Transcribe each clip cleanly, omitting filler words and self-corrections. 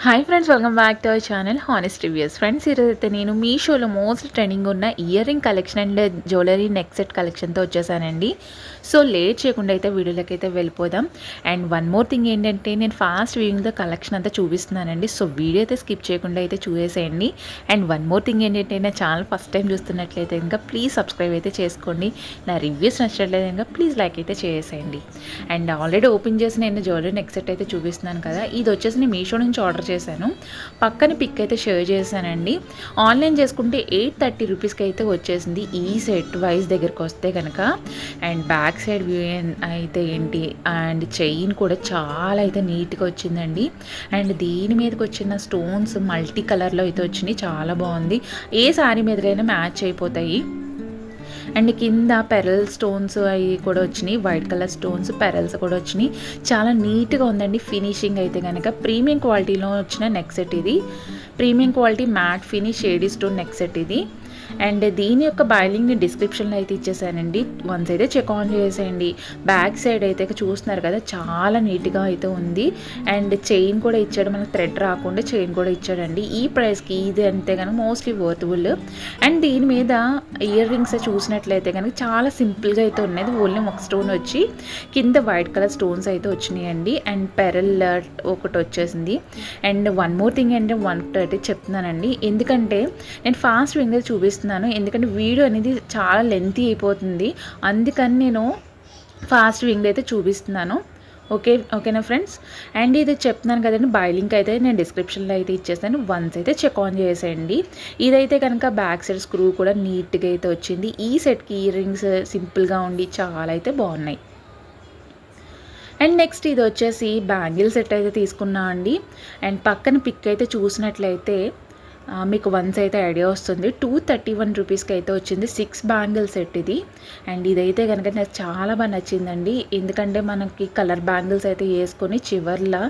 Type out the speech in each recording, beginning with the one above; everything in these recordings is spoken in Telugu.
Hi friends, welcome back to our channel honest reviews. Friends, ఈరోజైతే నేను మీషోలో మోస్ట్ ట్రెండింగ్ ఉన్న ear ring collection and jewellery neck set కలెక్షన్తో వచ్చేసానండి. సో లేట్ చేయకుండా అయితే వీడియోలోకి అయితే వెళ్ళిపోదాం. అండ్ వన్ మోర్ థింగ్ ఏంటంటే, నేను ఫాస్ట్ వ్యూయింగ్ ద కలెక్షన్ అంతా చూపిస్తున్నానండి. సో వీడియో అయితే స్కిప్ చేయకుండా అయితే చూసేసేయండి. అండ్ వన్ మోర్ థింగ్ ఏంటంటే, నా ఛానల్ ఫస్ట్ టైం చూస్తున్నట్లయితే ఇంకా ప్లీజ్ సబ్స్క్రైబ్ అయితే చేసుకోండి. నా రివ్యూస్ నచ్చినట్లయితే ఇంకా ప్లీజ్ లైక్ అయితే చేసేయండి. అండ్ ఆల్రెడీ ఓపెన్ చేసి నేను జ్యువెలరీ నెక్ సెట్ అయితే చూపిస్తున్నాను కదా, ఇది వచ్చేసి నేను మీషో నుంచి ఆర్డర్ చేశాను. పక్కన పిక్ అయితే షేర్ చేశానండి. ఆన్లైన్ చేసుకుంటే 830 రూపీస్కి అయితే వచ్చేసింది ఈ సెట్ వైజ్ దగ్గరికి వస్తే కనుక. అండ్ బ్యాక్ సైడ్ వ్యూ అయితే ఏంటి, అండ్ చైన్ కూడా చాలా అయితే నీట్గా వచ్చిందండి. అండ్ దీని మీదకి వచ్చిన స్టోన్స్ మల్టీ కలర్లో అయితే వచ్చినాయి, చాలా బాగుంది. ఏ శారీ మీదకైనా మ్యాచ్ అయిపోతాయి. అండ్ కింద పెరల్ స్టోన్స్ అవి కూడా వచ్చినాయి, వైట్ కలర్ స్టోన్స్ పెరల్స్ కూడా వచ్చినాయి. చాలా నీట్గా ఉందండి ఫినిషింగ్ అయితే కనుక. ప్రీమియం క్వాలిటీలో వచ్చిన నెక్ సెట్ ఇది. Premium quality matte finish shady stone neck set ఇది. అండ్ దీని యొక్క బైలింగ్ని డిస్క్రిప్షన్లో అయితే ఇచ్చేసానండి, వన్స్ అయితే చెక్ ఆన్ చేసేయండి. బ్యాక్ సైడ్ అయితే చూస్తున్నారు కదా, చాలా నీట్గా అయితే ఉంది. అండ్ చైన్ కూడా ఇచ్చాడు, మనకు థ్రెడ్ రాకుండా చైన్ కూడా ఇచ్చాడండి. ఈ ప్రైస్కి ఇది అంతే కనుక మోస్ట్లీ వర్తబుల్. అండ్ దీని మీద ఇయర్ రింగ్స్ చూసినట్లయితే కనుక చాలా సింపుల్గా అయితే ఉన్నది. ఓన్లీ ఒక స్టోన్ వచ్చి కింద వైట్ కలర్ స్టోన్స్ అయితే వచ్చినాయండి. అండ్ పెరల్ ఒకటి వచ్చేసింది. అండ్ వన్ మోర్ థింగ్ అంటే అయితే చెప్తున్నానండి, ఎందుకంటే నేను ఫాస్ట్ వింగర్ చూపిస్తున్నాను, ఎందుకంటే వీడియో అనేది చాలా లెంతీ అయిపోతుంది. అందుకని నేను ఫాస్ట్ వింగ్ అయితే చూపిస్తున్నాను. ఓకేనా ఫ్రెండ్స్. అండ్ ఇది చెప్తున్నాను కదండి, బై లింక్ అయితే నేను డిస్క్రిప్షన్లో అయితే ఇచ్చేస్తాను, వన్స్ అయితే చెక్ ఆన్ చేసేయండి. ఇదైతే కనుక బ్యాక్ సైడ్ స్క్రూ కూడా నీట్గా అయితే వచ్చింది. ఈ సెట్కి ఇయర్ రింగ్స్ సింపుల్గా ఉండి చాలా అయితే బాగున్నాయి. అండ్ నెక్స్ట్ ఇది వచ్చేసి బ్యాంగిల్ సెట్ అయితే తీసుకున్నా అండి. అండ్ పక్కన పిక్ అయితే చూసినట్లయితే మీకు వన్స్ అయితే ఐడియా వస్తుంది. 231 రూపీస్కి అయితే వచ్చింది 6 బ్యాంగిల్ సెట్ ఇది. అండ్ ఇదైతే కనుక నాకు చాలా బాగా నచ్చిందండి, ఎందుకంటే మనకి కలర్ బ్యాంగిల్స్ అయితే వేసుకొని చివర్లా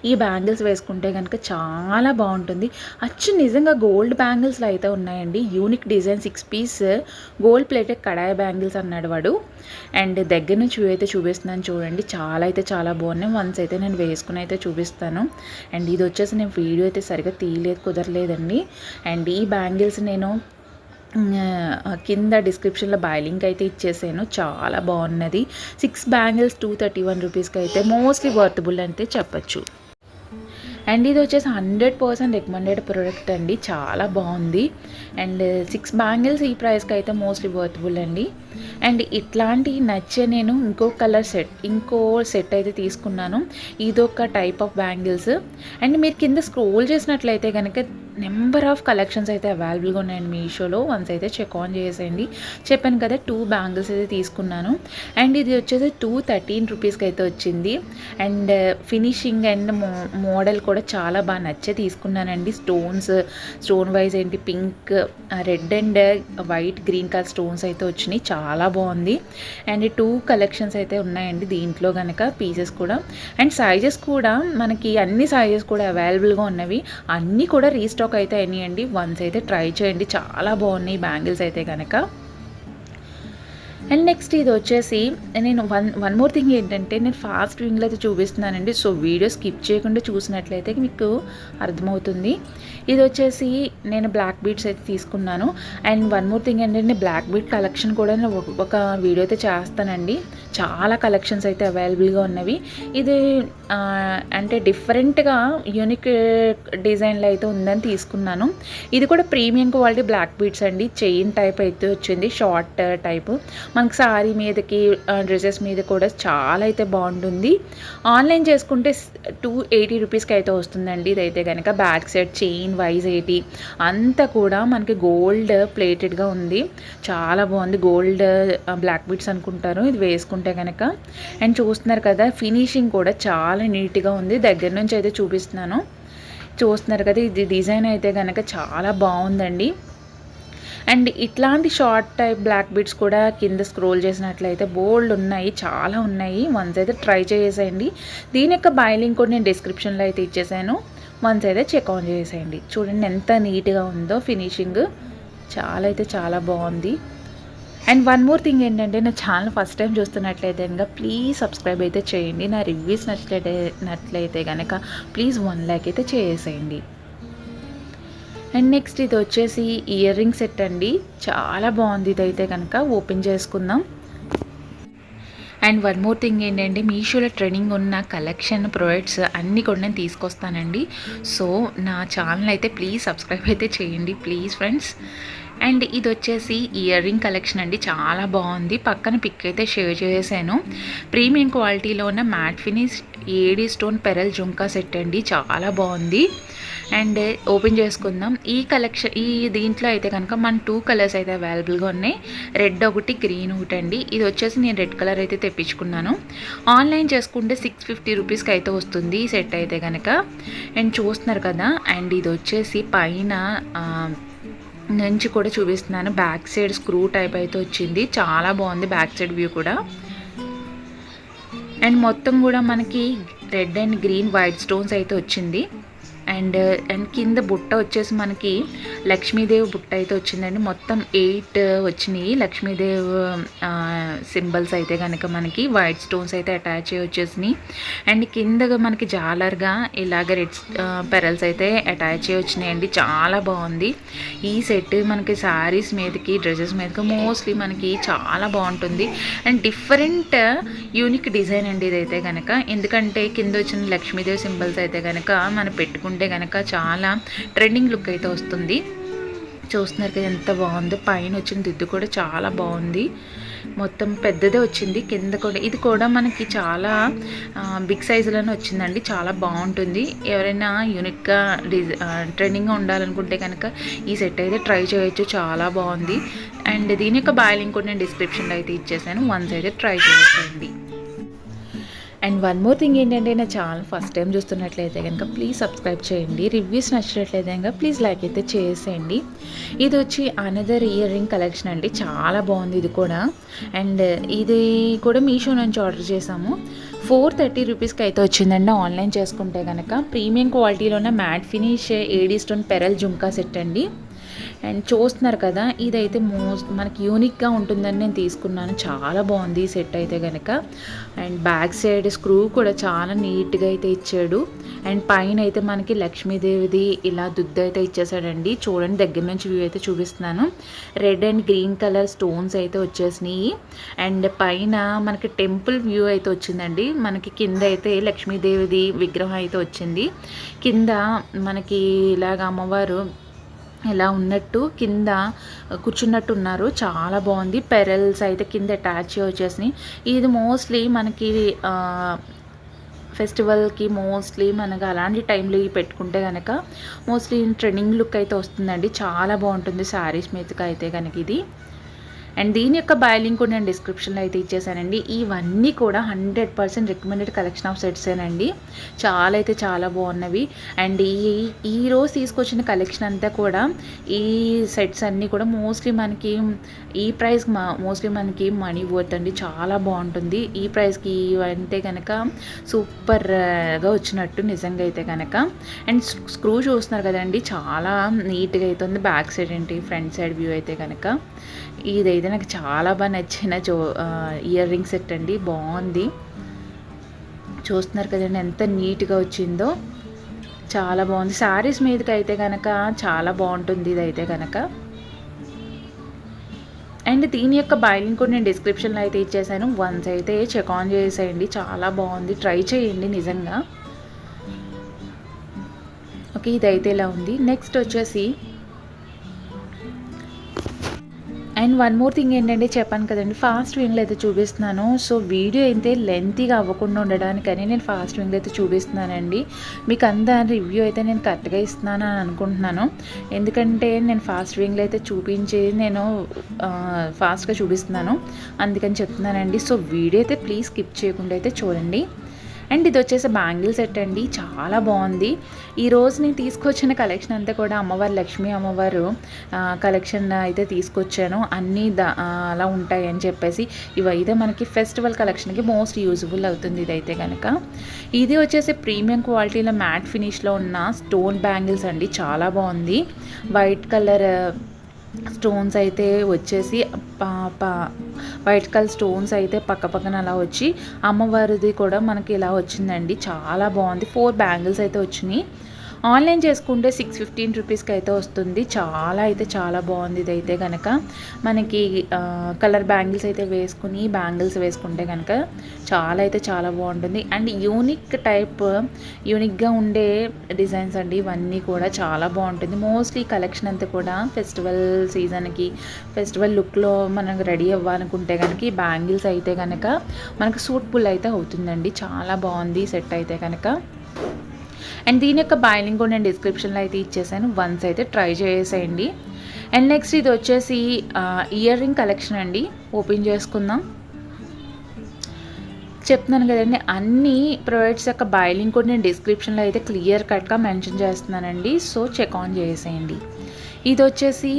ఈ బ్యాంగిల్స్ వేసుకుంటే కనుక చాలా బాగుంటుంది. అచ్చు నిజంగా గోల్డ్ బ్యాంగిల్స్లో అయితే ఉన్నాయండి. Unique design 6 piece gold plated kadai bangles అన్నాడు వాడు. అండ్ దగ్గర నుంచి వ్యూ అయితే చూపిస్తున్నాను చూడండి, చాలా అయితే చాలా బాగున్నాయి. వన్స్ అయితే నేను వేసుకుని అయితే చూపిస్తాను. అండ్ ఇది వచ్చేసి నేను వీడియో అయితే సరిగ్గా కుదరలేదండి. అండ్ ఈ బ్యాంగిల్స్ నేను కింద డిస్క్రిప్షన్లో బై లింక్ అయితే ఇచ్చేసాను, చాలా బాగున్నది. 6 బ్యాంగిల్స్ 231 రూపీస్కి అయితే మోస్ట్లీ వర్తబుల్ అంటే చెప్పచ్చు. అండ్ ఇది వచ్చేసి 100% రికమెండెడ్ ప్రోడక్ట్ అండి, చాలా బాగుంది. అండ్ 6 బ్యాంగిల్స్ ఈ ప్రైస్కి అయితే మోస్ట్లీ వర్తబుల్ అండి. అండ్ ఇట్లాంటి నచ్చే నేను ఇంకో సెట్ అయితే తీసుకున్నాను. ఇదొక టైప్ ఆఫ్ బ్యాంగిల్స్. అండ్ మీరు కింద స్క్రోల్ చేసినట్లయితే కనుక నెంబర్ ఆఫ్ కలెక్షన్స్ అయితే అవైలబుల్గా ఉన్నాయండి మీషోలో, వన్స్ అయితే చెక్ ఆన్ చేసేయండి. చెప్పాను కదా 2 బ్యాంగిల్స్ అయితే తీసుకున్నాను. అండ్ ఇది వచ్చేసి 213 రూపీస్కి అయితే వచ్చింది. అండ్ ఫినిషింగ్ అండ్ మోడల్ కూడా చాలా బాగా నచ్చే తీసుకున్నానండి. స్టోన్ వైజ్ ఏంటి pink, red and white, green colour stones అయితే వచ్చినాయి, చాలా బాగుంది. అండ్ 2 కలెక్షన్స్ అయితే ఉన్నాయండి దీంట్లో కనుక, పీసెస్ కూడా. అండ్ సైజెస్ కూడా మనకి అన్ని సైజెస్ కూడా అవైలబుల్గా ఉన్నవి, అన్నీ కూడా రీస్టాక్ అయితే అయినాయండి. వన్స్ అయితే ట్రై చేయండి, చాలా బాగున్నాయి బ్యాంగిల్స్ అయితే కనుక. అండ్ నెక్స్ట్ ఇది వచ్చేసి నేను వన్ మోర్ థింగ్ ఏంటంటే, నేను ఫాస్ట్ వింగ్లో అయితే చూపిస్తున్నానండి. సో వీడియో స్కిప్ చేయకుండా చూసినట్లయితే మీకు అర్థమవుతుంది. ఇది వచ్చేసి నేను బ్లాక్ బీడ్స్ అయితే తీసుకున్నాను. అండ్ వన్ మోర్ థింగ్ ఏంటంటే, బ్లాక్ బీడ్ కలెక్షన్ కూడా నేను ఒక వీడియో అయితే చేస్తానండి. చాలా కలెక్షన్స్ అయితే అవైలబుల్గా ఉన్నవి. ఇది అంటే డిఫరెంట్గా యూనిక్ డిజైన్లో అయితే ఉందని తీసుకున్నాను. ఇది కూడా ప్రీమియం క్వాలిటీ బ్లాక్ బీడ్స్ అండి, చైన్ టైప్ అయితే వచ్చింది, షార్ట్ టైపు. మనకి సారీ మీదకి డ్రెస్సెస్ మీద కూడా చాలా అయితే బాగుంటుంది. ఆన్లైన్ చేసుకుంటే 280 రూపీస్కి అయితే వస్తుందండి. ఇదైతే కనుక బ్యాక్ సైడ్ చైన్ వైజ్ 80 అంతా కూడా మనకి గోల్డ్ ప్లేటెడ్గా ఉంది, చాలా బాగుంది. గోల్డ్ బ్లాక్ బీడ్స్ అనుకుంటారు ఇది వేసుకుంటే కనుక. అండ్ చూస్తున్నారు కదా, ఫినిషింగ్ కూడా చాలా నీట్గా ఉంది. దగ్గర నుంచి అయితే చూపిస్తున్నాను, చూస్తున్నారు కదా, ఇది డిజైన్ అయితే కనుక చాలా బాగుందండి. అండ్ ఇట్లాంటి షార్ట్ టైప్ బ్లాక్ బీడ్స్ కూడా కింద స్క్రోల్ చేసినట్లయితే బోల్డ్ ఉన్నాయి, చాలా ఉన్నాయి. వన్స్ అయితే ట్రై చేసేయండి. దీని యొక్క బై లింక్ కూడా నేను డిస్క్రిప్షన్లో అయితే ఇచ్చేసాను, వన్స్ అయితే చెక్ ఆన్ చేసేయండి. చూడండి ఎంత నీట్గా ఉందో ఫినిషింగ్, చాలా అయితే చాలా బాగుంది. అండ్ వన్ మోర్ థింగ్ ఏంటంటే, నా ఛానల్ ఫస్ట్ టైం చూస్తున్నట్లయితే కనుక ప్లీజ్ సబ్స్క్రైబ్ అయితే చేయండి. నా రివ్యూస్ నచ్చినట్లయితే కనుక ప్లీజ్ 1 లైక్ అయితే చేసేయండి. అండ్ నెక్స్ట్ ఇది వచ్చేసి ఇయర్ రింగ్ సెట్ అండి. చాలా బాగుంది. ఇదైతే కనుక ఓపెన్ చేసుకుందాం. అండ్ వన్ మోర్ థింగ్ ఏంటంటే, మీషోలో ట్రెండింగ్ ఉన్న కలెక్షన్ ప్రొడక్ట్స్ అన్నీ కూడా నేను తీసుకొస్తానండి. సో నా ఛానల్ అయితే ప్లీజ్ సబ్స్క్రైబ్ అయితే చేయండి ప్లీజ్ ఫ్రెండ్స్. అండ్ ఇది వచ్చేసి ఇయర్ రింగ్ కలెక్షన్ అండి. చాలా బాగుంది. పక్కన పిక్ అయితే షేర్ చేశాను. ప్రీమియం క్వాలిటీలో ఉన్న matte finish AD stone pearl jhumka set అండి. చాలా బాగుంది. అండ్ ఓపెన్ చేసుకుందాం. ఈ కలెక్షన్ దీంట్లో అయితే కనుక మన 2 కలర్స్ అయితే అవైలబుల్గా ఉన్నాయి. రెడ్ ఒకటి, గ్రీన్ ఒకటి అండి. ఇది వచ్చేసి నేను రెడ్ కలర్ అయితే తెప్పించుకున్నాను. ఆన్లైన్ చేసుకుంటే 650 రూపీస్కి అయితే వస్తుంది ఈ సెట్ అయితే కనుక. అండ్ చూస్తున్నారు కదా. అండ్ ఇది వచ్చేసి పైన నుంచి కూడా చూపిస్తున్నాను. బ్యాక్ సైడ్ స్క్రూ టైప్ అయితే వచ్చింది. చాలా బాగుంది బ్యాక్ సైడ్ వ్యూ కూడా. అండ్ మొత్తం కూడా మనకి red and green white stones అయితే వచ్చింది. అండ్ కింద బుట్ట వచ్చేసి మనకి లక్ష్మీదేవి బుట్ట అయితే వచ్చిందండి. మొత్తం 8 వచ్చినాయి లక్ష్మీదేవి సింబల్స్ అయితే కనుక మనకి వైట్ స్టోన్స్ అయితే అటాచ్ అయ్యి వచ్చేసినాయి. అండ్ కింద మనకి జాలర్గా ఇలాగ రెడ్ పెరల్స్ అయితే అటాచ్ అయ్యి వచ్చినాయండి. చాలా బాగుంది ఈ సెట్. మనకి శారీస్ మీదకి, డ్రెస్సెస్ మీదకి మోస్ట్లీ మనకి చాలా బాగుంటుంది. అండ్ డిఫరెంట్ యూనిక్ డిజైన్ అండి ఇదైతే కనుక. ఎందుకంటే కింద వచ్చిన లక్ష్మీదేవి సింబల్స్ అయితే కనుక మనం పెట్టుకుంటే కనుక చాలా ట్రెండింగ్ లుక్ అయితే వస్తుంది. చూస్తున్నారు కదా ఎంత బాగుందో. పైన వచ్చిన దిద్దు కూడా చాలా బాగుంది. మొత్తం పెద్దదే వచ్చింది. కింద కూడా ఇది కూడా మనకి చాలా బిగ్ సైజులోనే వచ్చిందండి. చాలా బాగుంటుంది. ఎవరైనా యూనిక్గా ట్రెండింగ్గా ఉండాలనుకుంటే కనుక ఈ సెట్ అయితే ట్రై చేయొచ్చు. చాలా బాగుంది. అండ్ దీని యొక్క బాయ్ లింక్ కూడా నేను డిస్క్రిప్షన్లో అయితే ఇచ్చేసాను. వన్స్ అయితే ట్రై చేయండి. అండ్ వన్ మోర్ థింగ్ ఏంటంటే, నా ఛానల్ ఫస్ట్ టైం చూస్తున్నట్లయితే కనుక ప్లీజ్ సబ్స్క్రైబ్ చేయండి. రివ్యూస్ నచ్చినట్లయితే కనుక ప్లీజ్ లైక్ అయితే చేసేయండి. ఇది వచ్చి అనదర్ ఇయర్ రింగ్ కలెక్షన్ అండి. చాలా బాగుంది ఇది కూడా. అండ్ ఇది కూడా మీషో నుంచి ఆర్డర్ చేసాము. 430 రూపీస్కి అయితే వచ్చిందండి ఆన్లైన్ చేసుకుంటే కనుక. ప్రీమియం క్వాలిటీలోనే matte finish AD stone pearl jhumka set అండి. అండ్ చూస్తున్నారు కదా. ఇదైతే మనకి యూనిక్గా ఉంటుందని నేను తీసుకున్నాను. చాలా బాగుంది ఈ సెట్ అయితే కనుక. అండ్ బ్యాక్ సైడ్ స్క్రూ కూడా చాలా నీట్గా అయితే ఇచ్చాడు. అండ్ పైన అయితే మనకి లక్ష్మీదేవిది ఇలా దుద్దు అయితే ఇచ్చేసాడండి. చూడండి దగ్గర నుంచి వ్యూ అయితే చూపిస్తున్నాను. Red and green colour stones అయితే వచ్చేసినాయి. అండ్ పైన మనకి టెంపుల్ వ్యూ అయితే వచ్చిందండి. మనకి కింద అయితే లక్ష్మీదేవిది విగ్రహం అయితే వచ్చింది. కింద మనకి ఇలాగ అమ్మవారు ఇలా ఉన్నట్టు కింద కూర్చున్నట్టు ఉన్నారు. చాలా బాగుంది. పెరల్స్ అయితే కింద అటాచ్ వచ్చేసినాయి. ఇది మోస్ట్లీ మనకి ఫెస్టివల్కి మోస్ట్లీ మనకు అలాంటి టైంలో పెట్టుకుంటే కనుక మోస్ట్లీ ట్రెండింగ్ లుక్ అయితే వస్తుందండి. చాలా బాగుంటుంది శారీస్ మీదకి అయితే కనుక ఇది. అండ్ దీని యొక్క బై లింక్ కూడా నేను డిస్క్రిప్షన్లో అయితే ఇచ్చేసానండి. ఇవన్నీ కూడా 100% రికమెండెడ్ కలెక్షన్ ఆఫ్ సెట్సేనండి. చాలా అయితే చాలా బాగున్నవి. అండ్ ఈ రోజు తీసుకొచ్చిన కలెక్షన్ అంతా కూడా ఈ సెట్స్ అన్నీ కూడా మోస్ట్లీ మనకి ఈ ప్రైస్ మోస్ట్లీ మనకి మనీ వర్త్ అండి. చాలా బాగుంటుంది ఈ ప్రైస్కి. ఇవంటే కనుక సూపర్గా వచ్చినట్టు నిజంగా అయితే కనుక. అండ్ స్క్రూ చూస్తున్నారు కదండి. చాలా నీట్గా అయితే ఉంది. బ్యాక్ సైడ్ ఏంటి, ఫ్రంట్ సైడ్ వ్యూ అయితే కనుక. ఇదైతే నాకు చాలా బాగా నచ్చిన ఇయర్ రింగ్ సెట్ అండి. బాగుంది. చూస్తున్నారు కదండి ఎంత నీట్గా వచ్చిందో. చాలా బాగుంది. శారీస్ మీదకి అయితే కనుక చాలా బాగుంటుంది ఇదైతే కనుక. అండ్ దీని యొక్క బై లింక్ కూడా నేను డిస్క్రిప్షన్లో అయితే ఇచ్చేసాను. వన్స్ అయితే చెక్ ఆన్ చేసేయండి. చాలా బాగుంది. ట్రై చేయండి నిజంగా. ఓకే, ఇదైతే ఇలా ఉంది. నెక్స్ట్ వచ్చేసి అండ్ వన్ మోర్ థింగ్ ఏంటంటే, చెప్పాను కదండి ఫాస్ట్ వింగ్లో అయితే చూపిస్తున్నాను. సో వీడియో అయితే లెంతీగా అవ్వకుండా ఉండడానికని నేను ఫాస్ట్ వింగ్లో అయితే చూపిస్తున్నానండి. మీకు అంతా రివ్యూ అయితే నేను కరెక్ట్గా ఇస్తున్నాను అని అనుకుంటున్నాను. ఎందుకంటే నేను ఫాస్ట్ వింగ్లో అయితే చూపించేది నేను ఫాస్ట్గా చూపిస్తున్నాను, అందుకని చెప్తున్నానండి. సో వీడియో అయితే ప్లీజ్ స్కిప్ చేయకుండా అయితే చూడండి. అండ్ ఇది వచ్చేసి బ్యాంగిల్ సెట్ అండి. చాలా బాగుంది. ఈరోజు నేను తీసుకొచ్చిన కలెక్షన్ అంతా కూడా అమ్మవారు లక్ష్మీ అమ్మవారు కలెక్షన్ అయితే తీసుకొచ్చాను. అన్నీ అలా ఉంటాయి అని చెప్పేసి. ఇవైతే మనకి ఫెస్టివల్ కలెక్షన్కి మోస్ట్ యూజ్ఫుల్ అవుతుంది ఇదైతే కనుక. ఇది వచ్చేసి ప్రీమియం క్వాలిటీలో మ్యాట్ ఫినిష్లో ఉన్న స్టోన్ బ్యాంగిల్స్ అండి. చాలా బాగుంది. వైట్ కలర్ స్టోన్స్ అయితే వచ్చేసి వైట్ కలర్ స్టోన్స్ అయితే పక్క పక్కన అలా వచ్చి అమ్మవారిది కూడా మనకి ఇలా వచ్చిందండి. చాలా బాగుంది. 4 బ్యాంగిల్స్ అయితే వచ్చినాయి. ఆన్లైన్ చేసుకుంటే 615 రూపీస్కి అయితే వస్తుంది. చాలా బాగుంది. ఇదైతే కనుక మనకి కలర్ బ్యాంగిల్స్ అయితే వేసుకుని బ్యాంగిల్స్ వేసుకుంటే కనుక చాలా బాగుంటుంది. అండ్ యూనిక్గా ఉండే డిజైన్స్ అండి. ఇవన్నీ కూడా చాలా బాగుంటుంది. మోస్ట్లీ కలెక్షన్ అంతా కూడా ఫెస్టివల్ సీజన్కి ఫెస్టివల్ లుక్లో మనం రెడీ అవ్వాలనుకుంటే కనుక ఈ బ్యాంగిల్స్ అయితే కనుక మనకు సూట్ఫుల్ అయితే అవుతుందండి. చాలా బాగుంది సెట్ అయితే కనుక. అండ్ దీని యొక్క బై లింక్ కూడా నేను డిస్క్రిప్షన్లో అయితే ఇచ్చేసాను. వన్స్ అయితే ట్రై చేసేయండి. అండ్ నెక్స్ట్ ఇది వచ్చేసి ఇయర్ రింగ్ కలెక్షన్ అండి. ఓపెన్ చేసుకుందాం. చెప్తున్నాను కదండి, అన్ని ప్రొడక్ట్స్ యొక్క బై లింక్ కూడా నేను డిస్క్రిప్షన్లో అయితే క్లియర్ కట్గా మెన్షన్ చేస్తున్నానండి. సో చెక్ ఆన్ చేసేయండి. ఇది వచ్చేసి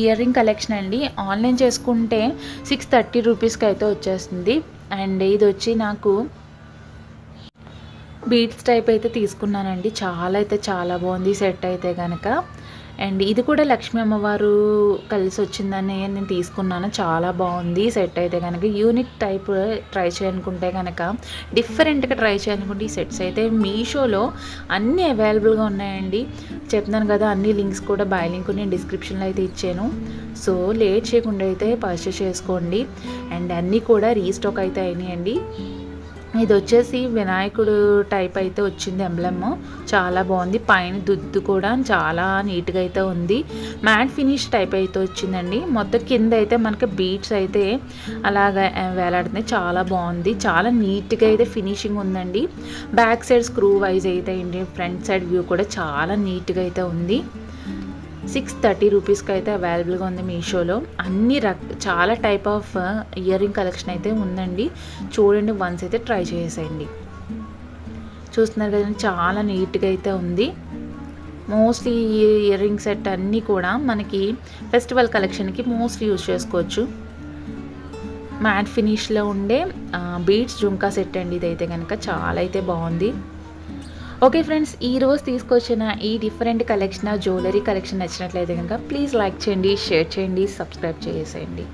ఇయర్ రింగ్ కలెక్షన్ అండి. ఆన్లైన్ చేసుకుంటే 630 రూపీస్కి అయితే వచ్చేస్తుంది. అండ్ ఇది వచ్చి నాకు బీడ్స్ టైప్ అయితే తీసుకున్నానండి. చాలా బాగుంది సెట్ అయితే కనుక. అండ్ ఇది కూడా లక్ష్మీ అమ్మవారు కలిసి వచ్చిందని నేను తీసుకున్నాను. చాలా బాగుంది సెట్ అయితే కనుక. యూనిక్ టైప్ ట్రై చేయాలనుకుంటే కనుక, డిఫరెంట్గా ట్రై చేయాలనుకుంటే ఈ సెట్స్ అయితే మీషోలో అన్నీ అవైలబుల్గా ఉన్నాయండి. చెప్తున్నాను కదా, అన్ని లింక్స్ కూడా బై లింక్ నేను డిస్క్రిప్షన్లో అయితే ఇచ్చాను. సో లేట్ చేయకుండా అయితే పర్చేస్ చేసుకోండి. అండ్ అన్నీ కూడా రీస్టాక్ అయితే అయినాయండి. ఇది వచ్చేసి వినాయకుడు టైప్ అయితే వచ్చింది ఎంబ్లెమ్. చాలా బాగుంది. పైన దుద్దు కూడా చాలా నీట్గా అయితే ఉంది. మ్యాట్ ఫినిష్ టైప్ అయితే వచ్చిందండి. మొత్తం కింద అయితే మనకి బీడ్స్ అయితే అలాగా వేలాడుతున్నాయి. చాలా బాగుంది. చాలా నీట్గా అయితే ఫినిషింగ్ ఉందండి. బ్యాక్ సైడ్ స్క్రూ వైజ్ అయితే ఏంటి, ఫ్రంట్ సైడ్ వ్యూ కూడా చాలా నీట్గా అయితే ఉంది. 630 రూపీస్కి అయితే అవైలబుల్గా ఉంది మీషోలో. చాలా type of year ring collection అయితే ఉందండి. చూడండి, వన్స్ అయితే ట్రై చేసేయండి. చూస్తున్నారు కదండి, చాలా నీట్గా అయితే ఉంది. మోస్ట్లీ ఈ ఇయర్ రింగ్ సెట్ అన్నీ కూడా మనకి ఫెస్టివల్ కలెక్షన్కి మోస్ట్లీ యూజ్ చేసుకోవచ్చు. మ్యాట్ ఫినిష్లో ఉండే బీడ్స్ జుంకా సెట్ అండి. ఇదైతే కనుక చాలా అయితే బాగుంది. ఓకే ఫ్రెండ్స్, ఈరోజు తీసుకొచ్చిన ఈ డిఫరెంట్ కలెక్షన్ జ్యువెలరీ కలెక్షన్ నచ్చినట్లయితే కనుక ప్లీజ్ లైక్ చేయండి, షేర్ చేయండి, సబ్స్క్రైబ్ చేసేయండి.